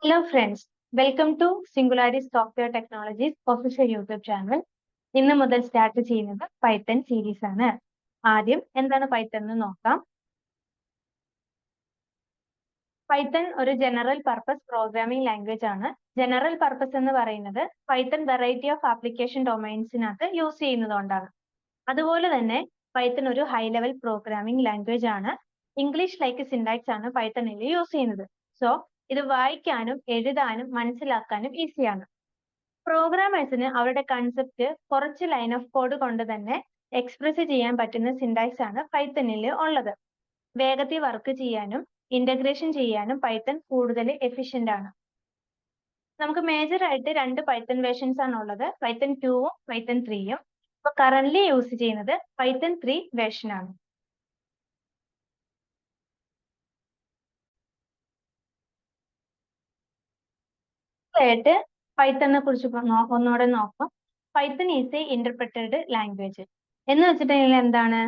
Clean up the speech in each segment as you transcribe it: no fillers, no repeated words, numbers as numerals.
Hello friends, welcome to Singularity Software Technologies official YouTube channel. ഇന്ന് മുതൽ start ചെയ്യുന്നത് Python series ആണ്. ആദ്യം എന്താണ് പൈത്തൺ എന്ന് നോക്കാം. പൈത്തൺ ഒരു ജനറൽ പർപ്പസ് പ്രോഗ്രാമിംഗ് ലാംഗ്വേജ് ആണ്. ജനറൽ പർപ്പസ് എന്ന് പറയുന്നത് പൈത്തൺ വെറൈറ്റി ഓഫ് ആപ്ലിക്കേഷൻ ഡൊമൈൻസിനകത്ത് യൂസ് ചെയ്യുന്നതുകൊണ്ടാണ്. അതുപോലെ തന്നെ പൈത്തൺ ഒരു ഹൈ ലെവൽ പ്രോഗ്രാമിംഗ് ലാംഗ്വേജ് ആണ്. ഇംഗ്ലീഷ് ലൈക്ക് സിന്റാക്സ് ആണ് പൈത്തണിൽ യൂസ് ചെയ്യുന്നത്. സോ ഇത് വായിക്കാനും എഴുതാനും മനസ്സിലാക്കാനും ഈസിയാണ്. പ്രോഗ്രാമേഴ്സിന് അവരുടെ കൺസെപ്റ്റ് കുറച്ച് ലൈൻ ഓഫ് കോഡ് കൊണ്ട് തന്നെ എക്സ്പ്രസ് ചെയ്യാൻ പറ്റുന്ന സിന്റാക്സ് ആണ് പൈത്തണിൽ ഉള്ളത്. വേഗത്തിൽ വർക്ക് ചെയ്യാനും ഇന്റഗ്രേഷൻ ചെയ്യാനും പൈത്തൺ കൂടുതൽ എഫിഷ്യന്റ് ആണ്. നമുക്ക് മേജർ ആയിട്ട് രണ്ട് പൈത്തൺ വേർഷൻസ് ആണ് ഉള്ളത്, പൈത്തൺ 2ഉം പൈത്തൺ 3ഉം. ഇപ്പൊ കറന്റ്ലി യൂസ് ചെയ്യുന്നത് പൈത്തൺ 3 വേർഷൻ ആണ്. ആയിട്ട് പൈത്തണിനെ കുറിച്ച് ഒന്നുകൂടെ നോക്കാം. Python is A interpreted language എന്ന് വെച്ചിട്ടുണ്ടെങ്കിൽ എന്താണ്,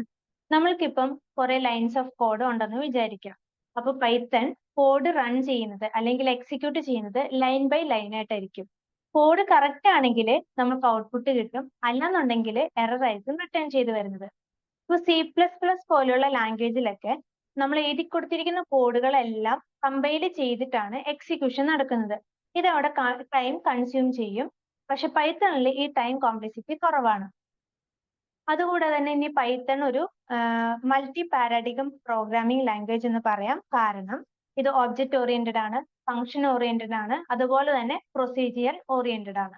നമ്മൾക്കിപ്പം കുറെ ലൈൻസ് ഓഫ് കോഡ് ഉണ്ടെന്ന് വിചാരിക്കാം. അപ്പൊ പൈത്തൺ കോഡ് റൺ ചെയ്യുന്നത് അല്ലെങ്കിൽ എക്സിക്യൂട്ട് ചെയ്യുന്നത് ലൈൻ ബൈ ലൈൻ ആയിട്ടായിരിക്കും. കോഡ് കറക്റ്റ് ആണെങ്കിൽ നമുക്ക് ഔട്ട്പുട്ട് കിട്ടും, അല്ലാന്നുണ്ടെങ്കിൽ എറർ ആയിരിക്കും റിട്ടേൺ ചെയ്ത് വരുന്നത്. ഇപ്പൊ C++ പോലെയുള്ള ലാംഗ്വേജിലൊക്കെ നമ്മൾ എഴുതി കൊടുത്തിരിക്കുന്ന കോഡുകളെല്ലാം കമ്പൈൽ ചെയ്തിട്ടാണ് എക്സിക്യൂഷൻ നടക്കുന്നത്. ഇത് അവിടെ ടൈം കൺസ്യൂം ചെയ്യും. പക്ഷെ പൈത്തണിൽ ഈ ടൈം കോംപ്ലക്സിറ്റി കുറവാണ്. അതുകൂടാതെ തന്നെ ഇനി പൈത്തൺ ഒരു മൾട്ടി പാരാഡിഗം പ്രോഗ്രാമിംഗ് ലാംഗ്വേജ് എന്ന് പറയാം. കാരണം ഇത് ഒബ്ജക്റ്റ് ഓറിയന്റഡ് ആണ്, ഫംഗ്ഷൻ ഓറിയന്റഡ് ആണ്, അതുപോലെ തന്നെ പ്രൊസീജിയർ ഓറിയന്റഡ് ആണ്.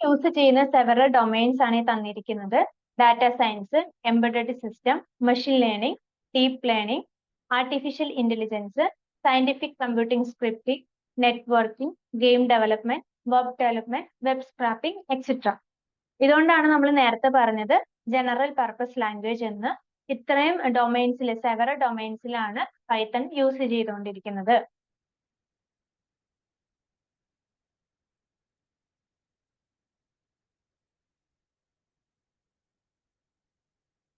യൂസ് ചെയ്യുന്ന സെവറൽ ഡൊമൈൻസ് ആണ് ഈ തന്നിരിക്കുന്നത്. Data science, embedded system, machine learning, deep learning, artificial intelligence, scientific computing scripting, networking, game development, web development, web scrapping etcetera. ഇതുകൊണ്ടാണ് നമ്മൾ നേരത്തെ പറഞ്ഞത് ജനറൽ പർപ്പസ് ലാംഗ്വേജ് എന്ന്. ഇത്രയും ഡൊമൈൻസിൽ, സെവറൽ ഡൊമൈൻസിലാണ് പൈത്തൺ യൂസ് ചെയ്തുകൊണ്ടിരിക്കുന്നത്.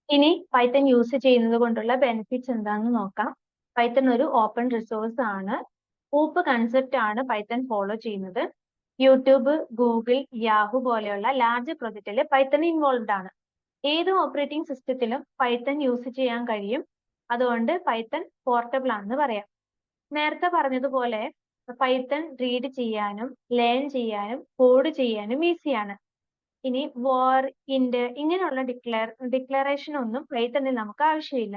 ഇനി പൈത്തൺ യൂസ് ചെയ്യുന്നത് കൊണ്ടുള്ള ബെനിഫിറ്റ്സ് എന്താണെന്ന് നോക്കാം. പൈത്തൺ ഒരു ഓപ്പൺ റിസോഴ്സ് ആണ്. ഊപ്പ് കൺസെപ്റ്റ് ആണ് പൈത്തൺ ഫോളോ ചെയ്യുന്നത്. യൂട്യൂബ്, ഗൂഗിൾ, യാഹു പോലെയുള്ള ലാർജ് പ്രൊജക്റ്റിൽ പൈത്തൺ ഇൻവോൾവ്ഡ് ആണ്. ഏത് ഓപ്പറേറ്റിംഗ് സിസ്റ്റത്തിലും പൈത്തൺ യൂസ് ചെയ്യാൻ കഴിയും. അതുകൊണ്ട് പൈത്തൺ പോർട്ടബിൾ ആണെന്ന് പറയാം. നേരത്തെ പറഞ്ഞതുപോലെ പൈത്തൺ റീഡ് ചെയ്യാനും ലേൺ ചെയ്യാനും കോഡ് ചെയ്യാനും ഈസിയാണ്. ഇനി വാർ, ഇന്റ് ഇങ്ങനെയുള്ള ഡിക്ലറേഷൻ ഒന്നും പൈത്തണിൽ നമുക്ക് ആവശ്യമില്ല.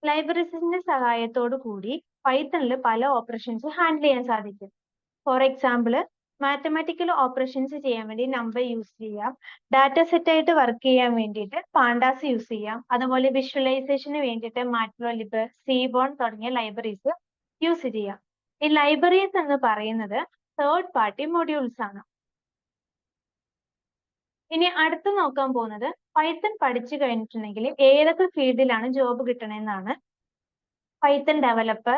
ലൈബ്രറീസിന്റെ സഹായത്തോടു കൂടി പൈത്തണിൽ പല ഓപ്പറേഷൻസ് ഹാൻഡിൽ ചെയ്യാൻ സാധിക്കും. ഫോർ എക്സാമ്പിൾ, മാത്തമാറ്റിക്കൽ ഓപ്പറേഷൻസ് ചെയ്യാൻ വേണ്ടി നമ്പർ യൂസ് ചെയ്യാം. ഡാറ്റ സെറ്റ് ആയിട്ട് വർക്ക് ചെയ്യാൻ വേണ്ടിയിട്ട് പാണ്ടാസ് യൂസ് ചെയ്യാം. അതുപോലെ വിഷ്വലൈസേഷന് വേണ്ടിയിട്ട് മാറ്റ്പ്ലോലിബ്, സീബോൺ തുടങ്ങിയ ലൈബ്രറീസ് യൂസ് ചെയ്യാം. ഈ ലൈബ്രറീസ് എന്ന് പറയുന്നത് തേർഡ് പാർട്ടി മൊഡ്യൂൾസ് ആണ്. ഇനി അടുത്ത് നോക്കാൻ പോകുന്നത് പൈത്തൺ പഠിച്ചു കഴിഞ്ഞിട്ടുണ്ടെങ്കിൽ ഏതൊക്കെ ഫീൽഡിലാണ് ജോബ് കിട്ടണമെന്നാണ്. Python developer,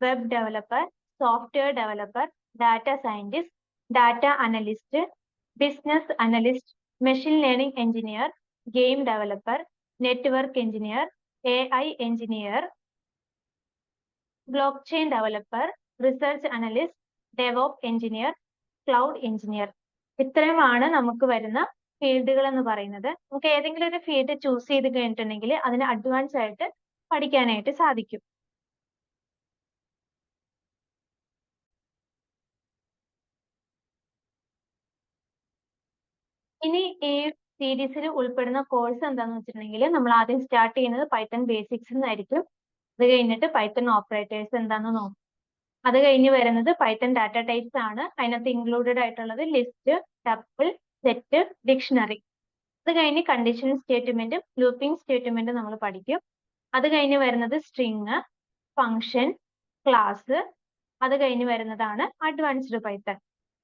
web developer, software developer, data scientist, data analyst, business analyst, machine learning engineer, game developer, network engineer, AI engineer, blockchain developer, research analyst, devops engineer, cloud engineer. ഇത്രയുമാണ് നമുക്ക് വരുന്ന ഫീൽഡുകൾ എന്ന് പറയുന്നത്. നമുക്ക് ഏതെങ്കിലും ഒരു ഫീൽഡ് ചൂസ് ചെയ്ത് കഴിഞ്ഞിട്ടുണ്ടെങ്കിൽ അതിന് അഡ്വാൻസ് ആയിട്ട് പഠിക്കാനായിട്ട് സാധിക്കും. ഇനി ഈ സീരീസിൽ ഉൾപ്പെടുന്ന കോഴ്സ് എന്താന്ന് വെച്ചിട്ടുണ്ടെങ്കിൽ നമ്മൾ ആദ്യം സ്റ്റാർട്ട് ചെയ്യുന്നത് പൈത്തൺ ബേസിക്സ് എന്നായിരിക്കും. അത് കഴിഞ്ഞിട്ട് പൈത്തൺ ഓപ്പറേറ്റേഴ്സ് എന്താണെന്ന് നോക്കും. അത് കഴിഞ്ഞ് വരുന്നത് പൈത്തൺ ഡാറ്റ ടൈപ്സ് ആണ്. അതിനകത്ത് ഇൻക്ലൂഡഡ് ആയിട്ടുള്ളത് ലിസ്റ്റ്, ടപ്പിൾ, സെറ്റ്, ഡിക്ഷണറി. അത് കഴിഞ്ഞ് കണ്ടീഷൻ സ്റ്റേറ്റ്മെന്റും ലൂപ്പിംഗ് സ്റ്റേറ്റ്മെന്റും നമ്മൾ പഠിക്കും. അത് കഴിഞ്ഞ് വരുന്നത് സ്ട്രിങ്, ഫംഗ്ഷൻ, ക്ലാസ്. അത് കഴിഞ്ഞ് വരുന്നതാണ് അഡ്വാൻസ്ഡ് പൈത്തൺ.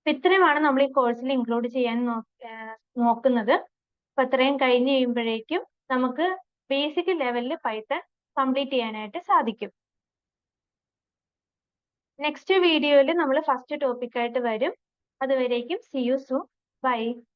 ഇത്രയുമാണ് നമ്മൾ ഈ കോഴ്സിൽ ഇൻക്ലൂഡ് ചെയ്യാൻ നോക്കുന്നത്. അപ്പൊ ഇത്രയും കഴിഞ്ഞ് കഴിയുമ്പോഴേക്കും നമുക്ക് ബേസിക് ലെവലിൽ പൈത്തൺ കംപ്ലീറ്റ് ചെയ്യാനായിട്ട് സാധിക്കും. നെക്സ്റ്റ് വീഡിയോയിൽ നമ്മൾ ഫസ്റ്റ് ടോപ്പിക് ആയിട്ട് വരും. അതുവരേക്കും see you soon. Bye.